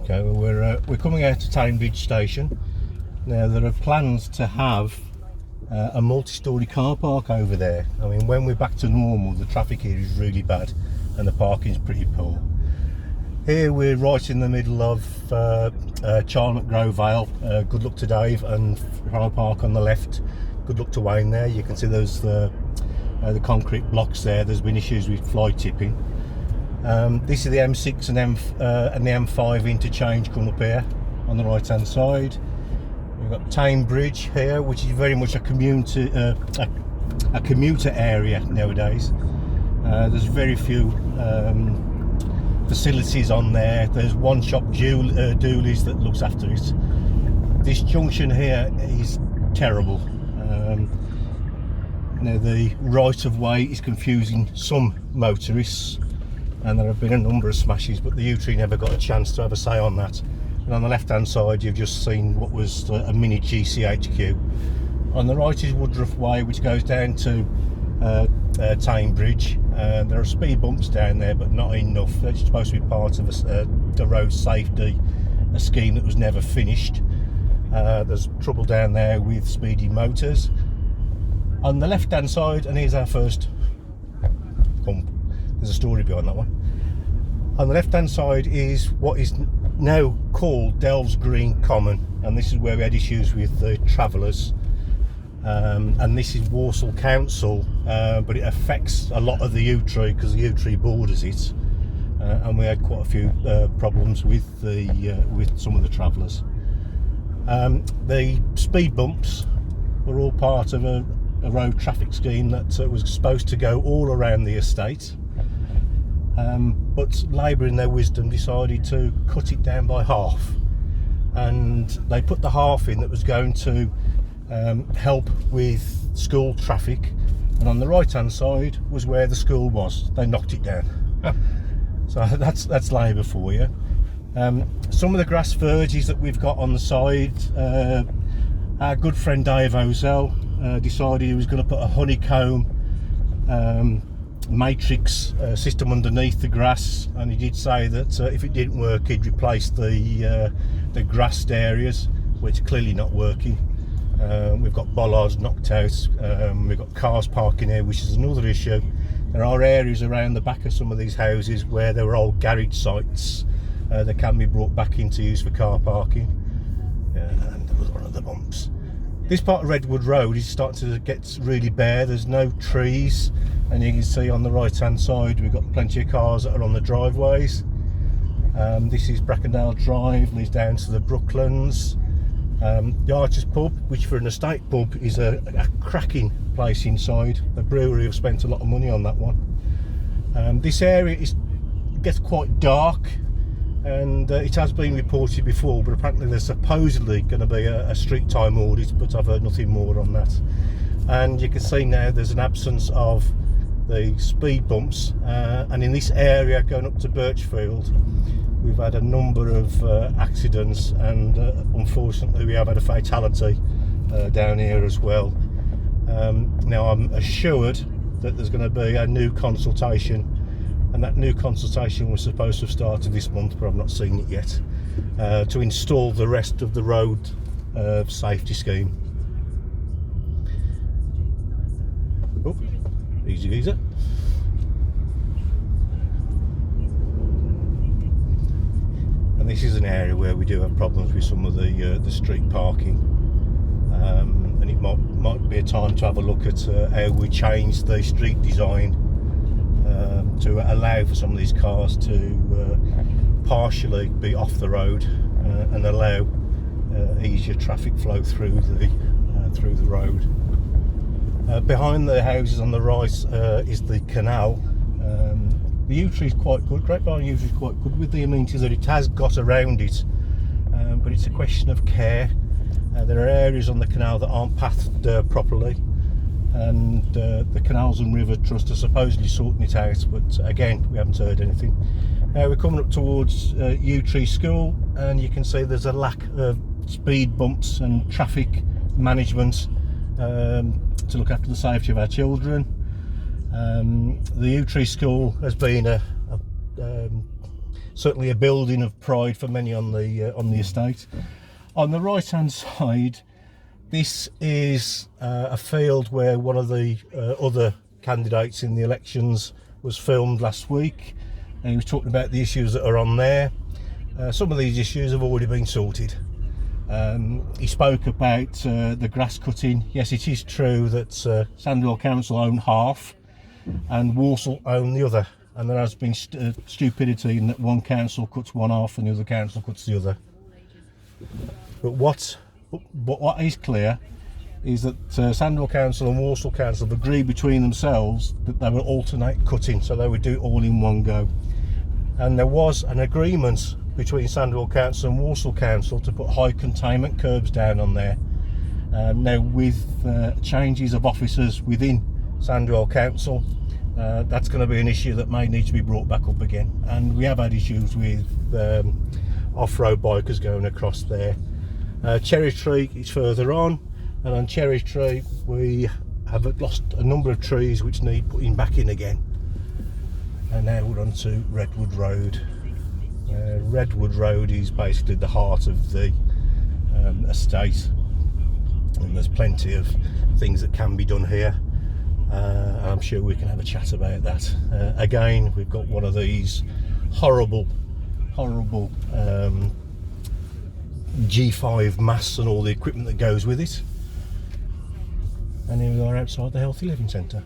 Okay, well, we're coming out to Townbridge Station. Now there are plans to have a multi-storey car park over there. I mean, when we're back to normal, the traffic here is really bad and the parking is pretty poor. Here we're right in the middle of Charlotte Grove Vale. Good luck to Dave, and car park on the left. Good luck to Wayne there. You can see there's the concrete blocks there. There's been issues with fly tipping. This is the M6 and the M5 interchange coming up here on the right hand side. We've got Townbridge here, which is very much a commuter area nowadays. There's very few facilities on there. There's one shop, Dooley's, that looks after it. This junction here is terrible. Now the right of way is confusing some motorists, and there have been a number of smashes, but the Yew Tree never got a chance to have a say on that. And on the left hand side you've just seen what was a mini GCHQ. On the right is Woodruff Way, which goes down to Townbridge. There are speed bumps down there, but not enough. They're supposed to be part of the road safety scheme that was never finished. There's trouble down there with speedy motors. On the left hand side, and here's our first pump, there's a story behind that one. On the left hand side is what is now called Delves Green Common, and this is where we had issues with the travellers. And this is Walsall Council, but it affects a lot of the Yew Tree because the Yew Tree borders it, and we had quite a few problems with some of the travellers. The speed bumps were all part of a road traffic scheme that was supposed to go all around the estate, but Labour in their wisdom decided to cut it down by half, and they put the half in that was going to help with school traffic, and on the right hand side was where the school was. They knocked it down. So that's Labour for you. Some of the grass verges that we've got on the side, our good friend Dave Ozell decided he was going to put a honeycomb matrix system underneath the grass, and he did say that if it didn't work he'd replace the grassed areas, which are clearly not working. We've got bollards knocked out, we've got cars parking here, which is another issue. There are areas around the back of some of these houses where there were old garage sites that can be brought back into use for car parking. And there was one of the bumps. This part of Redwood Road is starting to get really bare. There's no trees, and you can see on the right hand side we've got plenty of cars that are on the driveways. This is Brackendale Drive, leads down to the Brooklands. The Archer's Pub, which for an estate pub is a cracking place inside. The brewery have spent a lot of money on that one. This area gets quite dark, and it has been reported before, but apparently there's supposedly going to be a street time audit, but I've heard nothing more on that. And you can see now there's an absence of the speed bumps, and in this area going up to Birchfield we've had a number of accidents, and unfortunately we have had a fatality down here as well. Now I'm assured that there's going to be a new consultation, and that new consultation was supposed to have started this month, but I've not seen it yet, to install the rest of the road safety scheme. Oh, easy geezer. And this is an area where we do have problems with some of the street parking, and it might be a time to have a look at how we change the street design to allow for some of these cars to partially be off the road and allow easier traffic flow through the road. Behind the houses on the right is the canal. The Yew Tree is quite good. Great Barn Yew Tree is quite good with the amenities that it has got around it, but it's a question of care. There are areas on the canal that aren't pathed properly, and the Canals and River Trust are supposedly sorting it out, but again we haven't heard anything. Now we're coming up towards Yew Tree School, and you can see there's a lack of speed bumps and traffic management to look after the safety of our children. The Yew Tree School has been certainly a building of pride for many on the estate. On the right hand side, this is a field where one of the other candidates in the elections was filmed last week, and he was talking about the issues that are on there. Some of these issues have already been sorted. He spoke about the grass cutting. Yes, it is true that Sandwell Council own half and Walsall own the other, and there has been stupidity in that one council cuts one half and the other council cuts the other. But what is clear is that Sandwell Council and Walsall Council have agreed between themselves that they will alternate cutting, so they would do it all in one go. And there was an agreement between Sandwell Council and Walsall Council to put high containment curbs down on there. Now with changes of officers within Sandwell Council, that's going to be an issue that may need to be brought back up again, and we have had issues with off-road bikers going across there. Cherry Tree is further on, and on Cherry Tree we have lost a number of trees which need putting back in again. And now we're on to Redwood Road. Redwood Road is basically the heart of the estate, and there's plenty of things that can be done here, and I'm sure we can have a chat about that. Again, we've got one of these horrible G5 masts and all the equipment that goes with it, and here we are outside the Healthy Living Centre.